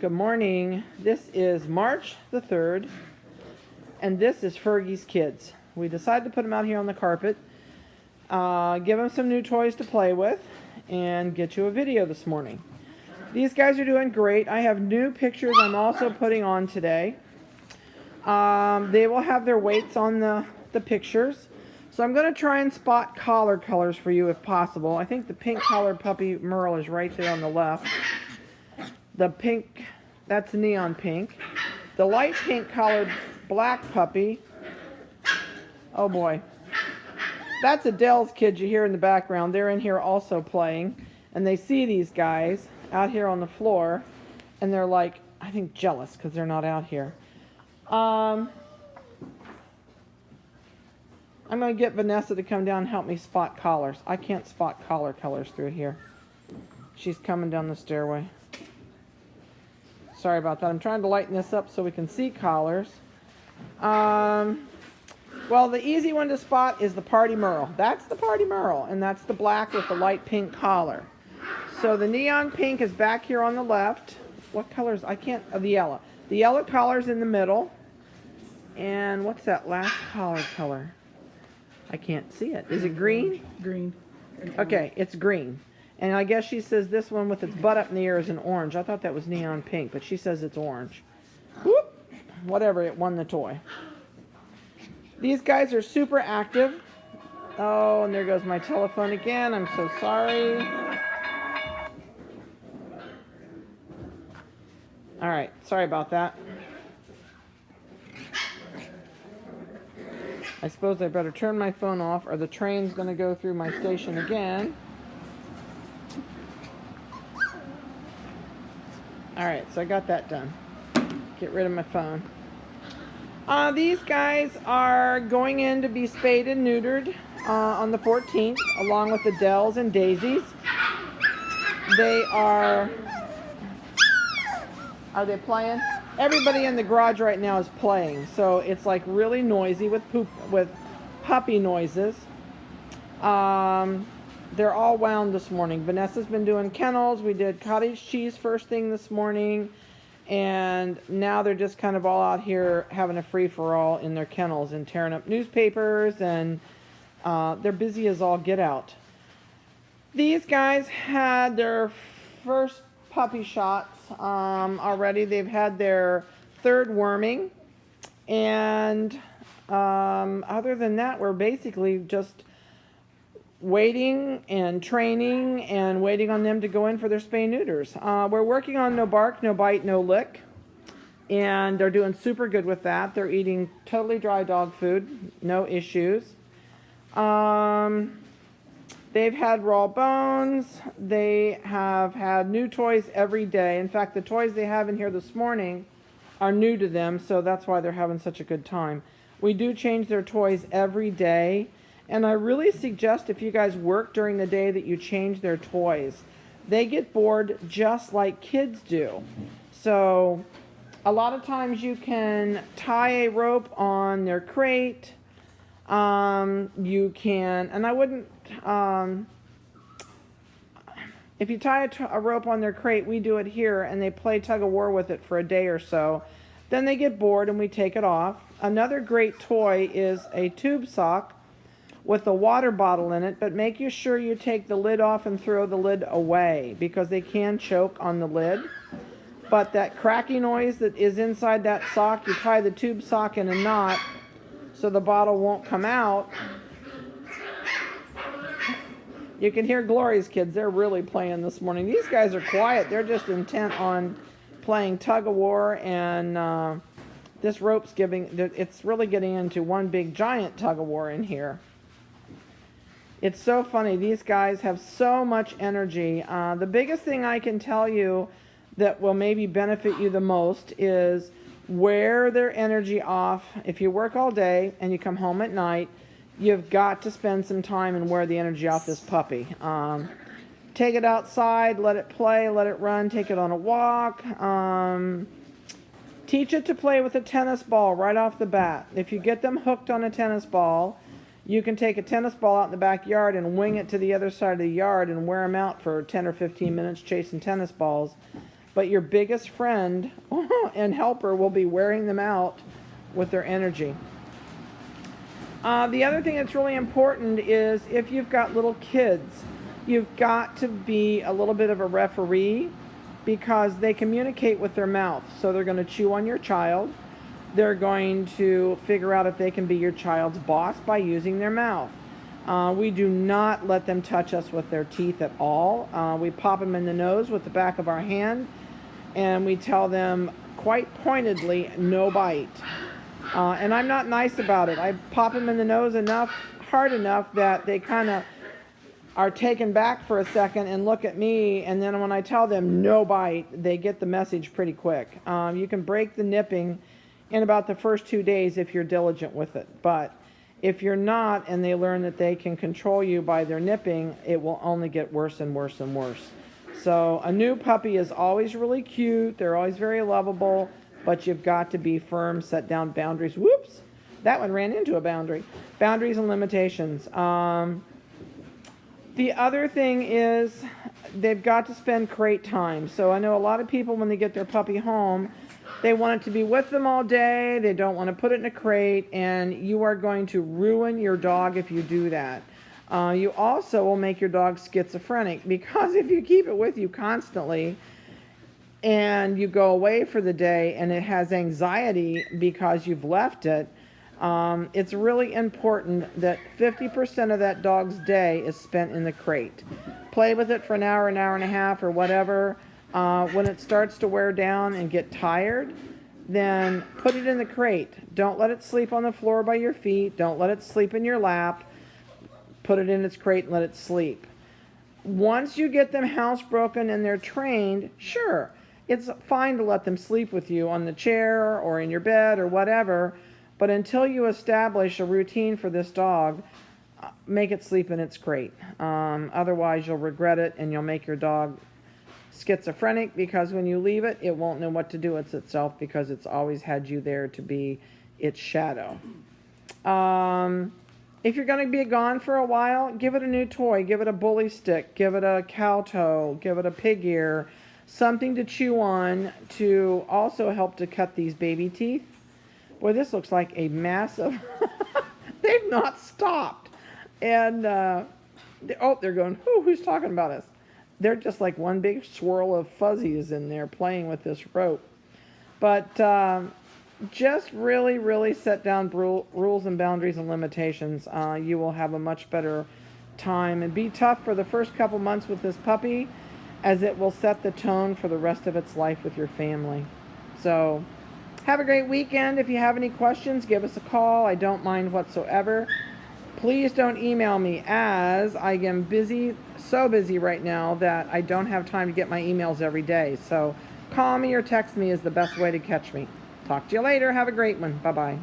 Good morning. This is March the 3rd, and this is Furgee's kids. We decided to put them out here on the carpet, give them some new toys to play with, and get you a video this morning. These guys are doing great. I have new pictures I'm also putting on today. They will have their weights on the pictures. So I'm going to try and spot collar colors for you if possible. I think the pink collared puppy Merle is right there on the left. The pink, that's neon pink. The light pink collared black puppy, oh boy. That's Adele's kids you hear in the background. They're in here also playing. And they see these guys out here on the floor. And they're like, I think jealous because they're not out here. I'm going to get Vanessa to come down and help me spot collars. I can't spot collar colors through here. She's coming down the stairway. Sorry about that. I'm trying to lighten this up so we can see collars. Well, the easy one to spot is the Party Merle. That's the Party Merle, and that's the black with the light pink collar. So the neon pink is back here on the left. What colors? I can't, the yellow. The yellow collar's in the middle. And what's that last collar color? I can't see it. Is it green? Green. Okay, it's green. And I guess she says this one with its butt up in the air is an orange. I thought that was neon pink, but she says it's orange. Whoop! Whatever, it won the toy. These guys are super active. Oh, and there goes my telephone again. I'm so sorry. All right, sorry about that. I suppose I better turn my phone off or the train's going to go through my station again. Alright, so I got that done. Get rid of my phone. These guys are going in to be spayed and neutered on the 14th, along with Adele's and Daisy's. They are they playing? Everybody in the garage right now is playing, so it's like really noisy with puppy noises. They're all wound this morning. Vanessa's been doing kennels. We did cottage cheese first thing this morning. And now they're just kind of all out here having a free-for-all in their kennels and tearing up newspapers. And they're busy as all get out. These guys had their first puppy shots already. They've had their third worming. And other than that, we're basically just waiting and training and waiting on them to go in for their spay neuters. We're working on no bark, no bite, no lick. And they're doing super good with that. They're eating totally dry dog food, no issues. They've had raw bones. They have had new toys every day. In fact, the toys they have in here this morning are new to them, so that's why they're having such a good time. We do change their toys every day. And I really suggest if you guys work during the day that you change their toys. They get bored just like kids do. So a lot of times you can tie a rope on their crate. You can, and I wouldn't, if you tie a rope on their crate, we do it here, and they play tug of war with it for a day or so. Then they get bored and we take it off. Another great toy is a tube sock with a water bottle in it, but make sure you take the lid off and throw the lid away because they can choke on the lid. But that cracky noise that is inside that sock, you tie the tube sock in a knot so the bottle won't come out. You can hear Glory's kids. They're really playing this morning. These guys are quiet. They're just intent on playing tug of war, and this rope's it's really getting into one big giant tug of war in here. It's so funny. These guys have so much energy. The biggest thing I can tell you that will maybe benefit you the most is wear their energy off. If you work all day and you come home at night, you've got to spend some time and wear the energy off this puppy. Take it outside, let it play, let it run, take it on a walk. Teach it to play with a tennis ball right off the bat. If you get them hooked on a tennis ball, you can take a tennis ball out in the backyard and wing it to the other side of the yard and wear them out for 10 or 15 minutes chasing tennis balls. but your biggest friend and helper will be wearing them out with their energy. The other thing that's really important is if you've got little kids, you've got to be a little bit of a referee, because they communicate with their mouth. So they're going to chew on your child. They're going to figure out if they can be your child's boss by using their mouth. We do not let them touch us with their teeth at all. We pop them in the nose with the back of our hand, and we tell them quite pointedly, no bite. And I'm not nice about it. I pop them in the nose hard enough that they kind of are taken back for a second and look at me, and then when I tell them no bite, they get the message pretty quick. You can break the nipping in about the first 2 days if you're diligent with it, but if you're not and they learn that they can control you by their nipping, it will only get worse and worse and worse. So a new puppy is always really cute, they're always very lovable, but you've got to be firm, set down boundaries. Whoops, that one ran into a boundary. Boundaries and limitations. The other thing is they've got to spend crate time. So I know a lot of people, when they get their puppy home, they want it to be with them all day. They don't want to put it in a crate, and you are going to ruin your dog if you do that. You also will make your dog schizophrenic, because if you keep it with you constantly and you go away for the day and it has anxiety because you've left it, it's really important that 50% of that dog's day is spent in the crate. Play with it for an hour and a half, or whatever. When it starts to wear down and get tired, then put it in the crate. Don't let it sleep on the floor by your feet. Don't let it sleep in your lap. Put it in its crate and let it sleep. Once you get them housebroken and they're trained, sure, it's fine to let them sleep with you on the chair or in your bed or whatever. But until you establish a routine for this dog, make it sleep in its crate. Otherwise, you'll regret it, and you'll make your dog schizophrenic, because when you leave it, it won't know what to do with itself, because it's always had you there to be its shadow. If you're going to be gone for a while, give it a new toy. Give it a bully stick. Give it a cow toe. Give it a pig ear. Something to chew on to also help to cut these baby teeth. Boy, this looks like a massive... They've not stopped. And, they're going, who's talking about us? They're just like one big swirl of fuzzies in there playing with this rope. But just really, really set down rules and boundaries and limitations. You will have a much better time. And be tough for the first couple months with this puppy, as it will set the tone for the rest of its life with your family. So... have a great weekend. If you have any questions, give us a call. I don't mind whatsoever. Please don't email me, as I am busy, so busy right now that I don't have time to get my emails every day. So call me or text me is the best way to catch me. Talk to you later. Have a great one. Bye-bye.